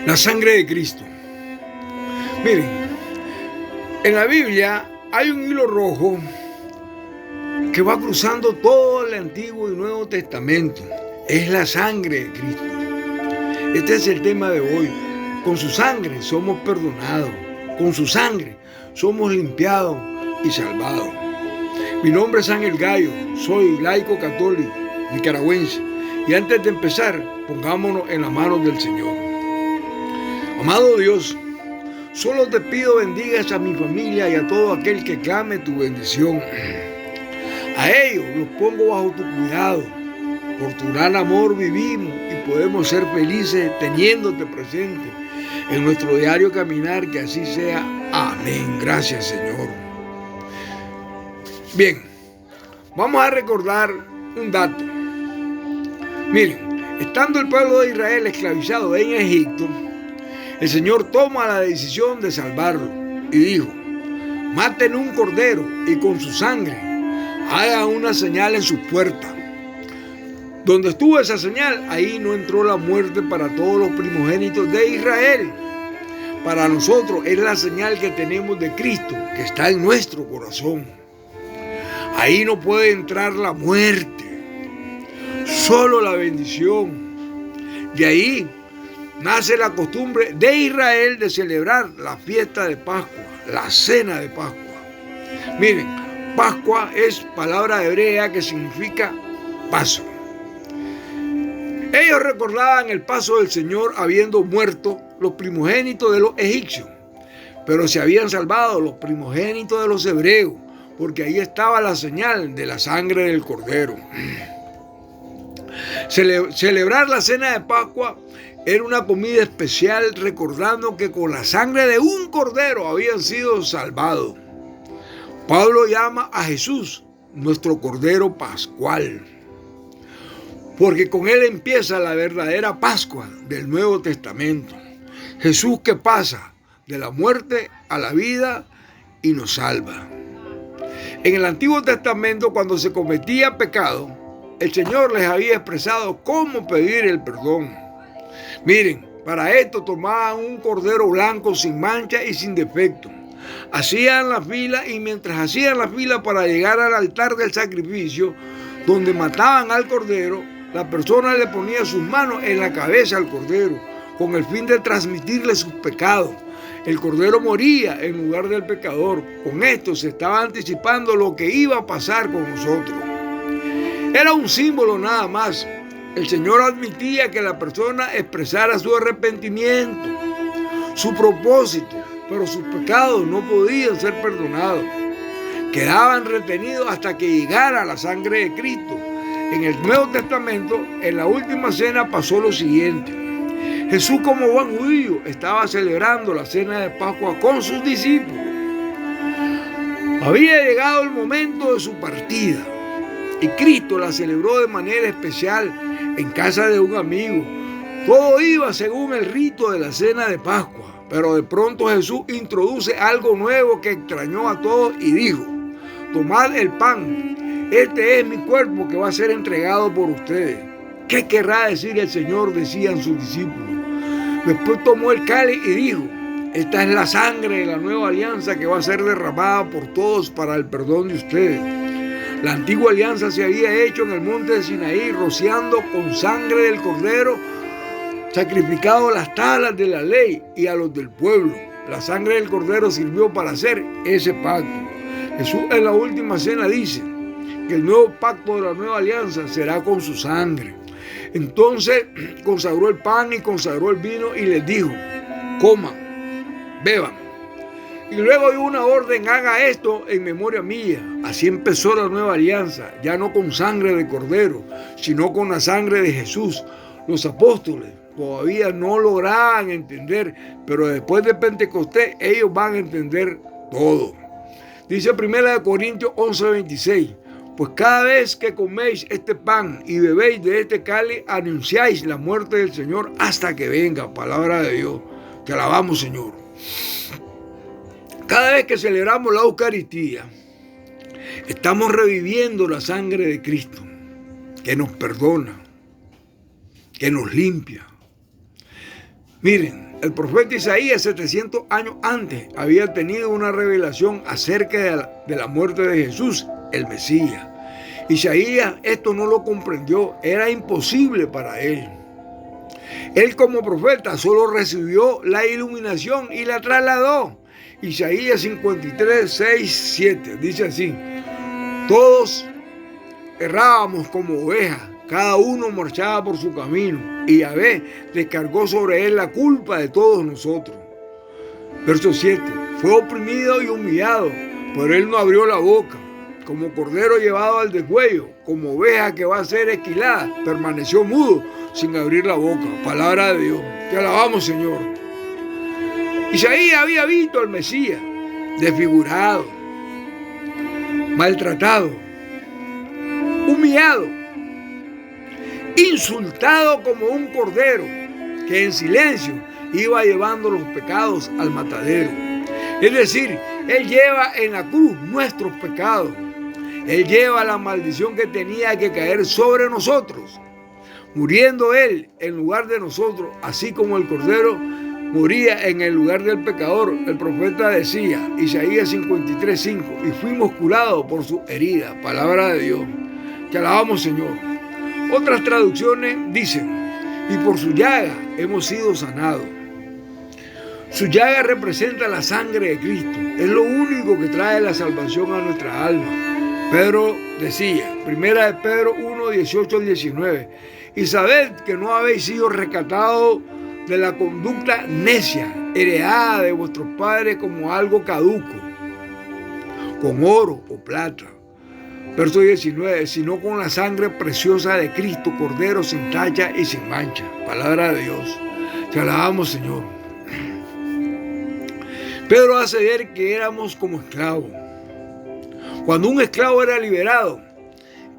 La sangre de Cristo. Miren, en la Biblia hay un hilo rojo que va cruzando todo el Antiguo y Nuevo Testamento. Es la sangre de Cristo. Este es el tema de hoy. Con su sangre somos perdonados. Con su sangre somos limpiados y salvados. Mi nombre es Ángel Gallo. Soy laico católico nicaragüense. Y antes de empezar, pongámonos en las manos del Señor. Amado Dios, solo te pido bendigas a mi familia y a todo aquel que clame tu bendición. A ellos los pongo bajo tu cuidado. Por tu gran amor vivimos y podemos ser felices teniéndote presente en nuestro diario caminar, que así sea. Amén. Gracias, Señor. Bien, vamos a recordar un dato. Miren, estando el pueblo de Israel esclavizado en Egipto, el Señor toma la decisión de salvarlo y dijo: maten un cordero y con su sangre hagan una señal en sus puertas. Donde estuvo esa señal, ahí no entró la muerte para todos los primogénitos de Israel. Para nosotros es la señal que tenemos de Cristo, que está en nuestro corazón. Ahí no puede entrar la muerte, solo la bendición. De ahí nace la costumbre de Israel de celebrar la fiesta de Pascua, la cena de Pascua. Miren, Pascua es palabra hebrea que significa paso. Ellos recordaban el paso del Señor habiendo muerto los primogénitos de los egipcios, pero se habían salvado los primogénitos de los hebreos, porque ahí estaba la señal de la sangre del cordero. Celebrar la cena de Pascua era una comida especial, recordando que con la sangre de un cordero habían sido salvados. Pablo llama a Jesús nuestro cordero pascual, porque con él empieza la verdadera Pascua del Nuevo Testamento. Jesús que pasa de la muerte a la vida y nos salva. En el Antiguo Testamento, cuando se cometía pecado, el Señor les había expresado cómo pedir el perdón. Miren, para esto tomaban un cordero blanco sin mancha y sin defecto. Hacían la fila, y mientras hacían la fila para llegar al altar del sacrificio, donde mataban al cordero, la persona le ponía sus manos en la cabeza al cordero, con el fin de transmitirle sus pecados. El cordero moría en lugar del pecador. Con esto se estaba anticipando lo que iba a pasar con nosotros. Era un símbolo nada más. El Señor admitía que la persona expresara su arrepentimiento, su propósito, pero sus pecados no podían ser perdonados. Quedaban retenidos hasta que llegara la sangre de Cristo. En el Nuevo Testamento, en la última cena, pasó lo siguiente. Jesús, como buen judío, estaba celebrando la cena de Pascua con sus discípulos. Había llegado el momento de su partida y Cristo la celebró de manera especial en casa de un amigo. Todo iba según el rito de la cena de Pascua, pero de pronto Jesús introduce algo nuevo que extrañó a todos y dijo: tomad el pan, este es mi cuerpo que va a ser entregado por ustedes. ¿Qué querrá decir el Señor?, decían sus discípulos. Después tomó el cáliz y dijo: esta es la sangre de la nueva alianza que va a ser derramada por todos para el perdón de ustedes. La antigua alianza se había hecho en el monte de Sinaí, rociando con sangre del cordero sacrificado las tablas de la ley y a los del pueblo. La sangre del cordero sirvió para hacer ese pacto. Jesús en la última cena dice que el nuevo pacto de la nueva alianza será con su sangre. Entonces consagró el pan y consagró el vino y les dijo: coman, beban. Y luego dio una orden: haga esto en memoria mía. Así empezó la nueva alianza, ya no con sangre de cordero, sino con la sangre de Jesús. Los apóstoles todavía no lograban entender, pero después de Pentecostés ellos van a entender todo. Dice 1 Corintios 11:26: pues cada vez que coméis este pan y bebéis de este cáliz, anunciáis la muerte del Señor hasta que venga. Palabra de Dios. Te alabamos, Señor. Cada vez que celebramos la Eucaristía, estamos reviviendo la sangre de Cristo, que nos perdona, que nos limpia. Miren, el profeta Isaías 700 años antes había tenido una revelación acerca de la muerte de Jesús, el Mesías. Isaías esto no lo comprendió, era imposible para él. Él como profeta solo recibió la iluminación y la trasladó. Isaías 53, 6, 7 dice así: todos errábamos como ovejas, cada uno marchaba por su camino, y Yahvé descargó sobre él la culpa de todos nosotros. Verso 7: fue oprimido y humillado, pero él no abrió la boca. Como cordero llevado al degüello, como oveja que va a ser esquilada, permaneció mudo sin abrir la boca. Palabra de Dios. Te alabamos, Señor. Isaías había visto al Mesías desfigurado, maltratado, humillado, insultado como un cordero que en silencio iba llevando los pecados al matadero. Es decir, Él lleva en la cruz nuestros pecados. Él lleva la maldición que tenía que caer sobre nosotros, muriendo Él en lugar de nosotros, así como el cordero moría en el lugar del pecador. El profeta decía, Isaías 53, 5, y fuimos curados por su herida. Palabra de Dios. Te alabamos, Señor. Otras traducciones dicen, y por su llaga hemos sido sanados. Su llaga representa la sangre de Cristo. Es lo único que trae la salvación a nuestra alma. Pedro decía, primera de Pedro 1, 18 al 19, y sabed que no habéis sido rescatados de la conducta necia, heredada de vuestros padres como algo caduco, con oro o plata. Verso 19, sino con la sangre preciosa de Cristo, Cordero sin tacha y sin mancha. Palabra de Dios. Te alabamos, Señor. Pedro hace ver que éramos como esclavos. Cuando un esclavo era liberado,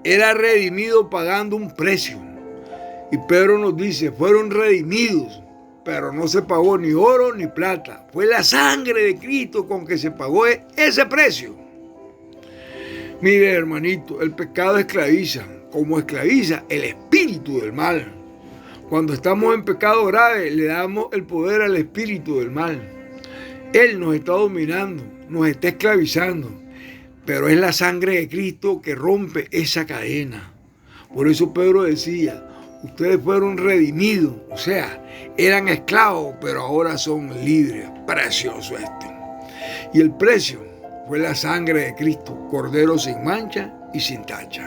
era redimido pagando un precio. Y Pedro nos dice, fueron redimidos, pero no se pagó ni oro ni plata. Fue la sangre de Cristo con que se pagó ese precio. Mire, hermanito, el pecado esclaviza, como esclaviza el espíritu del mal. Cuando estamos en pecado grave, le damos el poder al espíritu del mal. Él nos está dominando, nos está esclavizando. Pero es la sangre de Cristo que rompe esa cadena. Por eso Pedro decía, ustedes fueron redimidos, o sea, eran esclavos, pero ahora son libres. Precioso este. Y el precio fue la sangre de Cristo, Cordero sin mancha y sin tacha.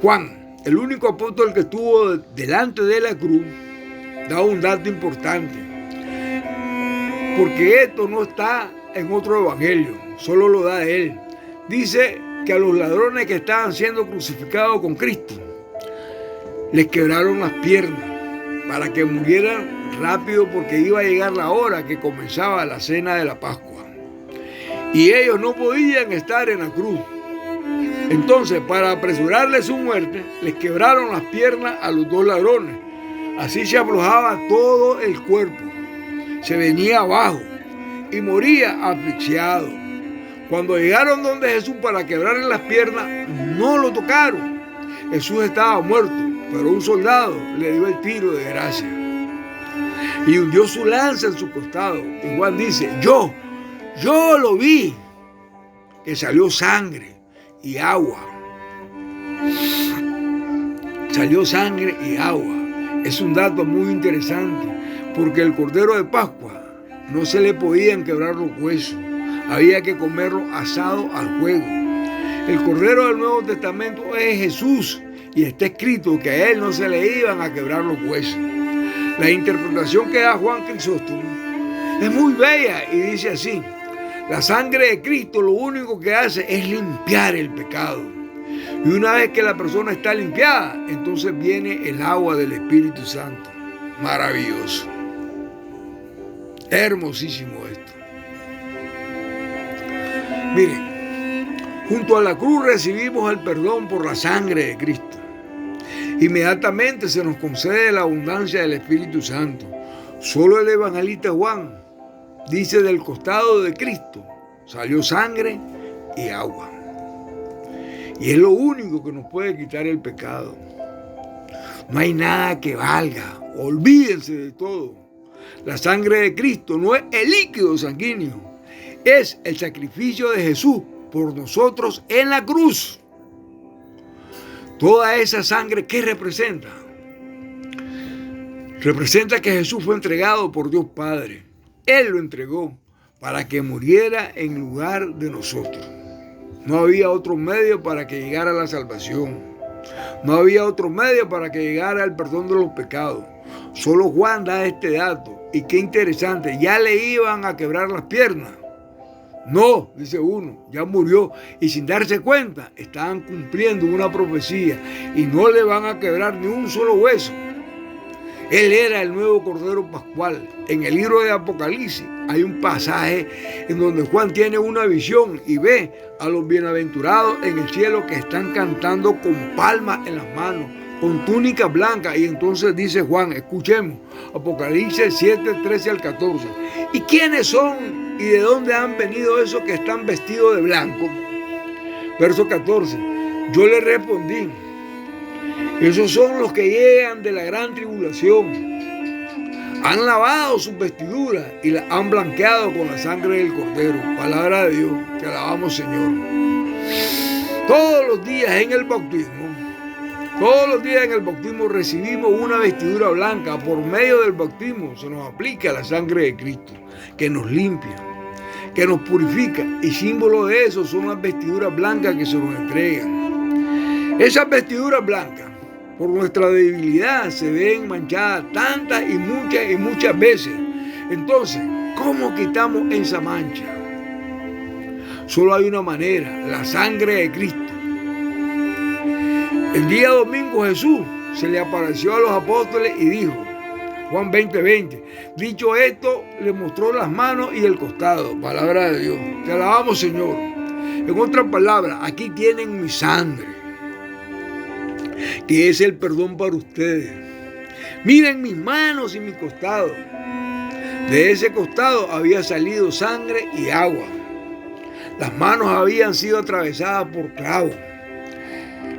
Juan, el único apóstol que estuvo delante de la cruz, da un dato importante. Porque esto no está en otro evangelio, solo lo da él. Dice que a los ladrones que estaban siendo crucificados con Cristo, les quebraron las piernas para que murieran rápido, porque iba a llegar la hora que comenzaba la cena de la Pascua. Y ellos no podían estar en la cruz. Entonces, para apresurarle su muerte, les quebraron las piernas a los dos ladrones. Así se aflojaba todo el cuerpo, se venía abajo y moría asfixiado. Cuando llegaron donde Jesús para quebrarle las piernas, no lo tocaron. Jesús estaba muerto, pero un soldado le dio el tiro de gracia y hundió su lanza en su costado. Y Juan dice, yo lo vi, que salió sangre y agua. Salió sangre y agua. Es un dato muy interesante, porque el Cordero de Pascua no se le podían quebrar los huesos. Había que comerlo asado al fuego. El Cordero del Nuevo Testamento es Jesús, y está escrito que a él no se le iban a quebrar los huesos. La interpretación que da Juan Crisóstomo es muy bella y dice así: la sangre de Cristo lo único que hace es limpiar el pecado. Y una vez que la persona está limpiada, entonces viene el agua del Espíritu Santo. Maravilloso. Hermosísimo esto. Miren, junto a la cruz recibimos el perdón por la sangre de Cristo. Inmediatamente se nos concede la abundancia del Espíritu Santo. Solo el evangelista Juan dice: del costado de Cristo salió sangre y agua. Y es lo único que nos puede quitar el pecado. No hay nada que valga. Olvídense de todo. La sangre de Cristo no es el líquido sanguíneo, es el sacrificio de Jesús por nosotros en la cruz. Toda esa sangre, ¿qué representa? Representa que Jesús fue entregado por Dios Padre. Él lo entregó para que muriera en lugar de nosotros. No había otro medio para que llegara la salvación. No había otro medio para que llegara el perdón de los pecados. Solo Juan da este dato. Y qué interesante, ya le iban a quebrar las piernas. No, dice uno, ya murió y sin darse cuenta estaban cumpliendo una profecía y no le van a quebrar ni un solo hueso. Él era el nuevo Cordero Pascual. En el libro de Apocalipsis hay un pasaje en donde Juan tiene una visión y ve a los bienaventurados en el cielo que están cantando con palmas en las manos, con túnicas blancas. Y entonces dice Juan, escuchemos, Apocalipsis 7, 13 al 14. ¿Y quiénes son y de dónde han venido esos que están vestidos de blanco? Verso 14. Yo le respondí, esos son los que llegan de la gran tribulación. Han lavado sus vestiduras y las han blanqueado con la sangre del Cordero. Palabra de Dios, te alabamos, Señor. Todos los días en el bautismo recibimos una vestidura blanca. Por medio del bautismo se nos aplica la sangre de Cristo, que nos limpia, que nos purifica, y símbolo de eso son las vestiduras blancas que se nos entregan. Esas vestiduras blancas, por nuestra debilidad, se ven manchadas tantas y muchas veces. Entonces, ¿cómo quitamos esa mancha? Solo hay una manera, la sangre de Cristo. El día domingo Jesús se le apareció a los apóstoles y dijo, Juan 20:20, dicho esto, le mostró las manos y el costado. Palabra de Dios. Te alabamos, Señor. En otras palabras, aquí tienen mi sangre, que es el perdón para ustedes. Miren mis manos y mi costado. De ese costado había salido sangre y agua. Las manos habían sido atravesadas por clavos.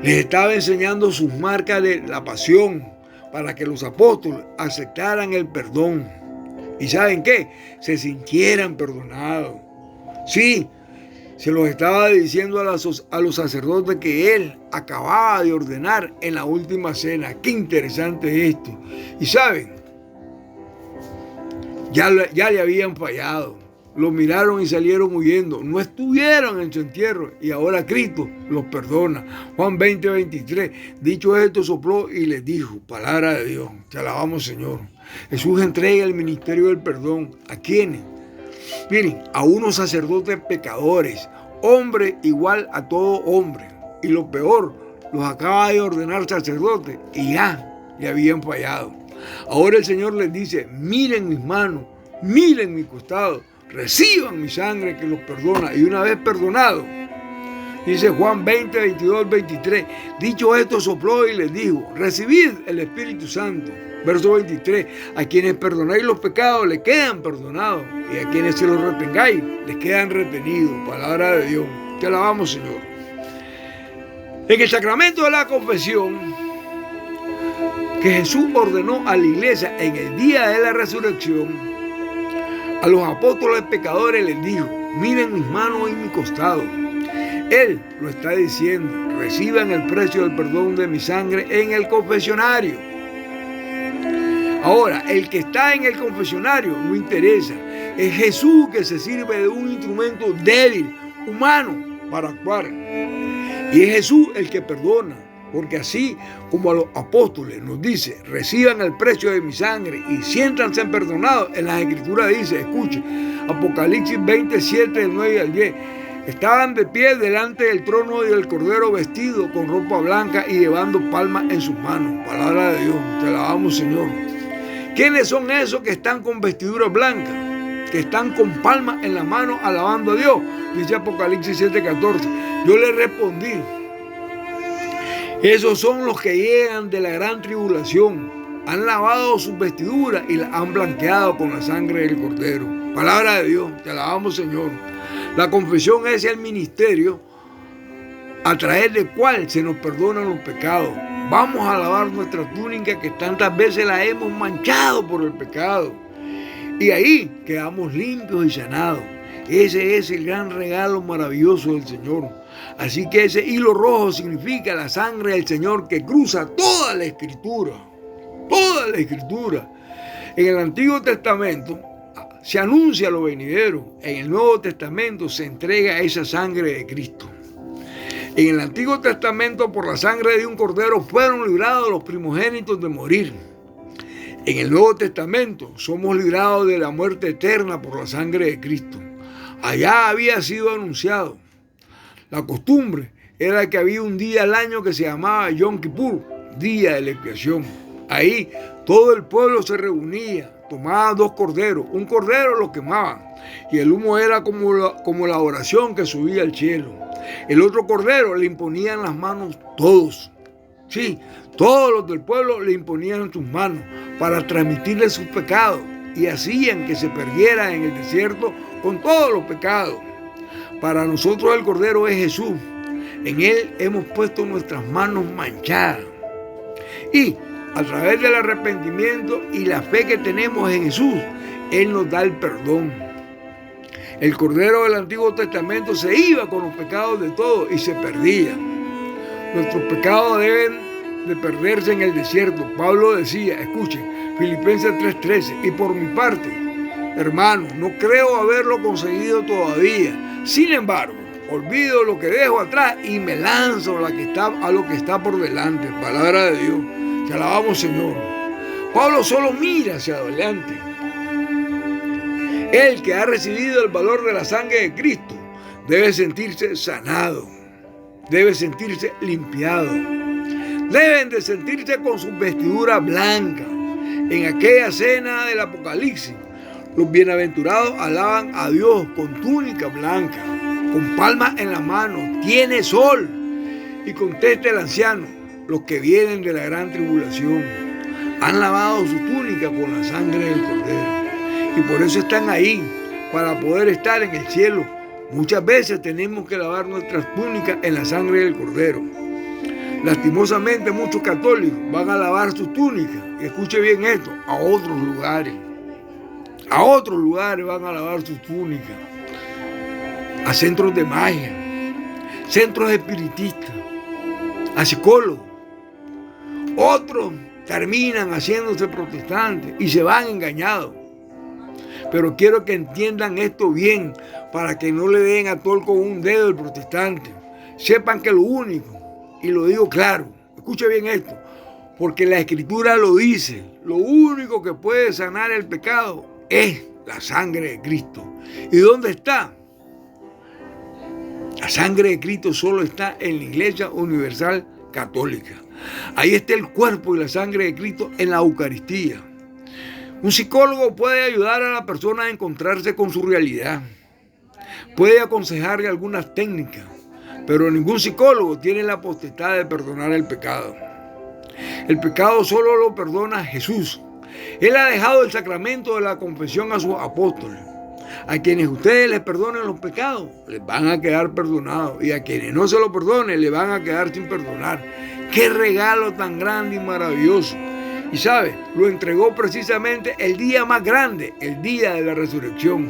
Les estaba enseñando sus marcas de la pasión para que los apóstoles aceptaran el perdón. ¿Y saben qué? Se sintieran perdonados. Sí, se los estaba diciendo a los sacerdotes que él acababa de ordenar en la última cena. Qué interesante es esto. Y saben, ya le habían fallado. Lo miraron y salieron huyendo. No estuvieron en su entierro y ahora Cristo los perdona. Juan 20:23. Dicho esto, sopló y les dijo, palabra de Dios. Te alabamos, Señor. Jesús entrega el ministerio del perdón. ¿A quiénes? Miren, a unos sacerdotes pecadores, hombre igual a todo hombre. Y lo peor, los acaba de ordenar sacerdotes y ya le habían fallado. Ahora el Señor les dice, miren mis manos, miren mi costado, reciban mi sangre que los perdona. Y una vez perdonado, dice Juan 20:22-23, dicho esto sopló y les dijo, recibid el Espíritu Santo. Verso 23, a quienes perdonáis los pecados les quedan perdonados, y a quienes se los retengáis les quedan retenidos. Palabra de Dios. Te alabamos, Señor. En el sacramento de la confesión, que Jesús ordenó a la iglesia en el día de la resurrección, a los apóstoles pecadores les dijo, miren mis manos y mi costado. Él lo está diciendo, reciban el precio del perdón de mi sangre en el confesionario. Ahora, el que está en el confesionario no interesa. Es Jesús que se sirve de un instrumento débil, humano, para actuar. Y es Jesús el que perdona. Porque así como a los apóstoles nos dice, reciban el precio de mi sangre y siéntanse perdonados, en las Escrituras dice, escuche, Apocalipsis 27, del 9 al 10, estaban de pie delante del trono del Cordero vestidos con ropa blanca y llevando palmas en sus manos. Palabra de Dios, te alabamos, Señor. ¿Quiénes son esos que están con vestiduras blancas? Que están con palmas en la mano alabando a Dios. Dice Apocalipsis 7:14. Yo le respondí, esos son los que llegan de la gran tribulación. Han lavado sus vestiduras y las han blanqueado con la sangre del Cordero. Palabra de Dios, te alabamos, Señor. La confesión es el ministerio a través del cual se nos perdonan los pecados. Vamos a lavar nuestra túnica que tantas veces la hemos manchado por el pecado. Y ahí quedamos limpios y sanados. Ese es el gran regalo maravilloso del Señor. Así que ese hilo rojo significa la sangre del Señor que cruza toda la Escritura. Toda la Escritura. En el Antiguo Testamento se anuncia lo venidero. En el Nuevo Testamento se entrega esa sangre de Cristo. En el Antiguo Testamento, por la sangre de un cordero, fueron librados los primogénitos de morir. En el Nuevo Testamento, somos librados de la muerte eterna por la sangre de Cristo. Allá había sido anunciado. La costumbre era que había un día al año que se llamaba Yom Kippur, día de la expiación. Ahí todo el pueblo se reunía, tomaban 2 corderos. Un cordero lo quemaban y el humo era como la oración que subía al cielo. El otro cordero le imponían las manos todos. Sí, todos los del pueblo le imponían sus manos para transmitirle sus pecados y hacían que se perdiera en el desierto con todos los pecados. Para nosotros el cordero es Jesús. En él hemos puesto nuestras manos manchadas. Y a través del arrepentimiento y la fe que tenemos en Jesús, Él nos da el perdón. El Cordero del Antiguo Testamento se iba con los pecados de todos y se perdía. Nuestros pecados deben de perderse en el desierto. Pablo decía, escuchen, Filipenses 3:13, y por mi parte, hermano, no creo haberlo conseguido todavía. Sin embargo, olvido lo que dejo atrás y me lanzo a lo que está por delante. Palabra de Dios. Te alabamos, Señor. Pablo solo mira hacia adelante. El que ha recibido el valor de la sangre de Cristo debe sentirse sanado, debe sentirse limpiado, deben de sentirse con sus vestiduras blancas. En aquella cena del Apocalipsis, los bienaventurados alaban a Dios con túnica blanca, con palmas en la mano, tiene sol. Y contesta el anciano, los que vienen de la gran tribulación han lavado su túnica con la sangre del Cordero. Y por eso están ahí, para poder estar en el cielo. Muchas veces tenemos que lavar nuestras túnicas en la sangre del Cordero. Lastimosamente muchos católicos van a lavar sus túnicas, y escuche bien esto, a otros lugares. A otros lugares van a lavar sus túnicas. A centros de magia, centros espiritistas, a psicólogos. Otros terminan haciéndose protestantes y se van engañados. Pero quiero que entiendan esto bien para que no le den a tol con un dedo el protestante. Sepan que lo único, y lo digo claro, escuche bien esto, porque la Escritura lo dice, lo único que puede sanar el pecado es la sangre de Cristo. ¿Y dónde está? La sangre de Cristo solo está en la Iglesia Universal Católica. Ahí está el cuerpo y la sangre de Cristo en la Eucaristía. Un psicólogo puede ayudar a la persona a encontrarse con su realidad. Puede aconsejarle algunas técnicas, pero ningún psicólogo tiene la potestad de perdonar el pecado. El pecado solo lo perdona Jesús. Él ha dejado el sacramento de la confesión a sus apóstoles. A quienes ustedes les perdonen los pecados, les van a quedar perdonados. Y a quienes no se lo perdonen, les van a quedar sin perdonar. ¡Qué regalo tan grande y maravilloso! Y sabe, lo entregó precisamente el día más grande, el día de la resurrección.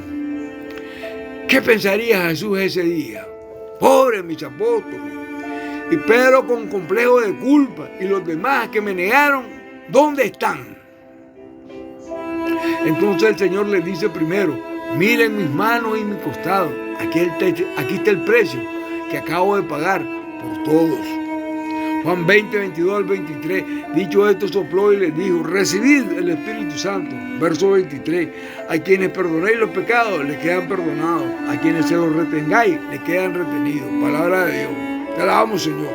¿Qué pensaría Jesús ese día? Pobre mis apóstoles. Y Pedro con complejo de culpa y los demás que me negaron, ¿dónde están? Entonces el Señor les dice primero, miren mis manos y mi costado. Aquí está el precio que acabo de pagar por todos. Juan 20, 22 al 23. Dicho esto, sopló y les dijo, recibid el Espíritu Santo. Verso 23. A quienes perdonéis los pecados, les quedan perdonados. A quienes se los retengáis, les quedan retenidos. Palabra de Dios. Te alabamos, Señor.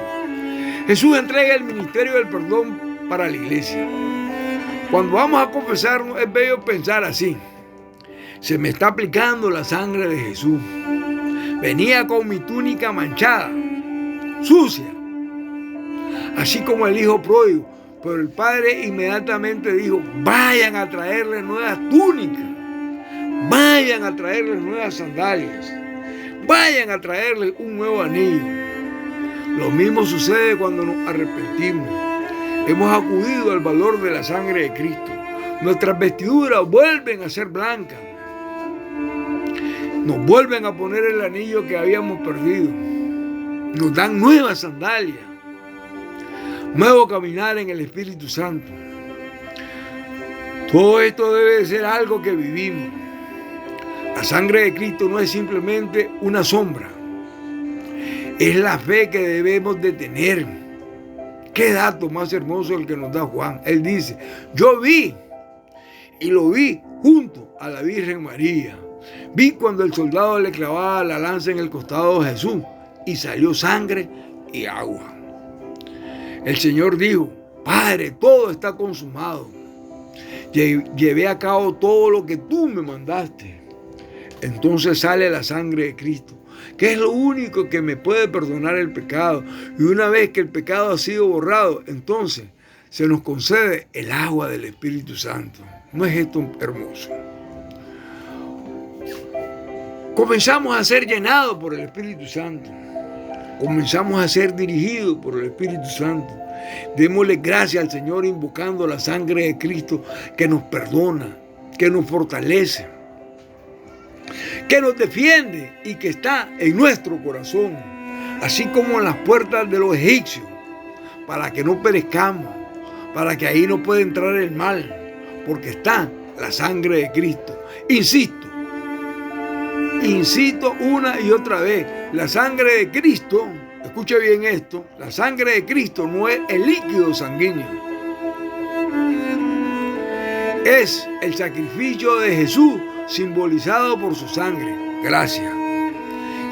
Jesús entrega el ministerio del perdón para la iglesia. Cuando vamos a confesarnos, es bello pensar así. Se me está aplicando la sangre de Jesús. Venía con mi túnica manchada, sucia, así como el hijo pródigo. Pero el padre inmediatamente dijo, vayan a traerle nuevas túnicas, vayan a traerle nuevas sandalias, vayan a traerle un nuevo anillo. Lo mismo sucede cuando nos arrepentimos. Hemos acudido al valor de la sangre de Cristo. Nuestras vestiduras vuelven a ser blancas. Nos vuelven a poner el anillo que habíamos perdido. Nos dan nuevas sandalias. Nuevo caminar en el Espíritu Santo. Todo esto debe de ser algo que vivimos. La sangre de Cristo no es simplemente una sombra. Es la fe que debemos de tener. Qué dato más hermoso el que nos da Juan. Él dice, yo vi y lo vi junto a la Virgen María. Vi cuando el soldado le clavaba la lanza en el costado de Jesús y salió sangre y agua. El Señor dijo, Padre, todo está consumado. Llevé a cabo todo lo que tú me mandaste. Entonces sale la sangre de Cristo, que es lo único que me puede perdonar el pecado. Y una vez que el pecado ha sido borrado, entonces se nos concede el agua del Espíritu Santo. ¿No es esto hermoso? Comenzamos a ser llenados por el Espíritu Santo. Comenzamos a ser dirigidos por el Espíritu Santo. Démosle gracias al Señor invocando la sangre de Cristo que nos perdona, que nos fortalece, que nos defiende y que está en nuestro corazón, así como en las puertas de los egipcios, para que no perezcamos, para que ahí no pueda entrar el mal, porque está la sangre de Cristo. Insisto una y otra vez, la sangre de Cristo, escuche bien esto, la sangre de Cristo no es el líquido sanguíneo, es el sacrificio de Jesús simbolizado por su sangre. Gracias.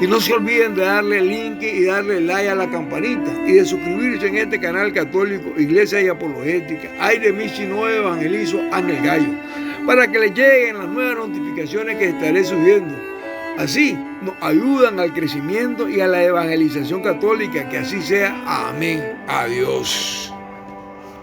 Y no se olviden de darle link y darle like a la campanita y de suscribirse en este canal católico Iglesia y Apologética. Ay de mí si no evangelizo Ángel Gallo, para que les lleguen las nuevas notificaciones que estaré subiendo. Así nos ayudan al crecimiento y a la evangelización católica. Que así sea. Amén. Adiós.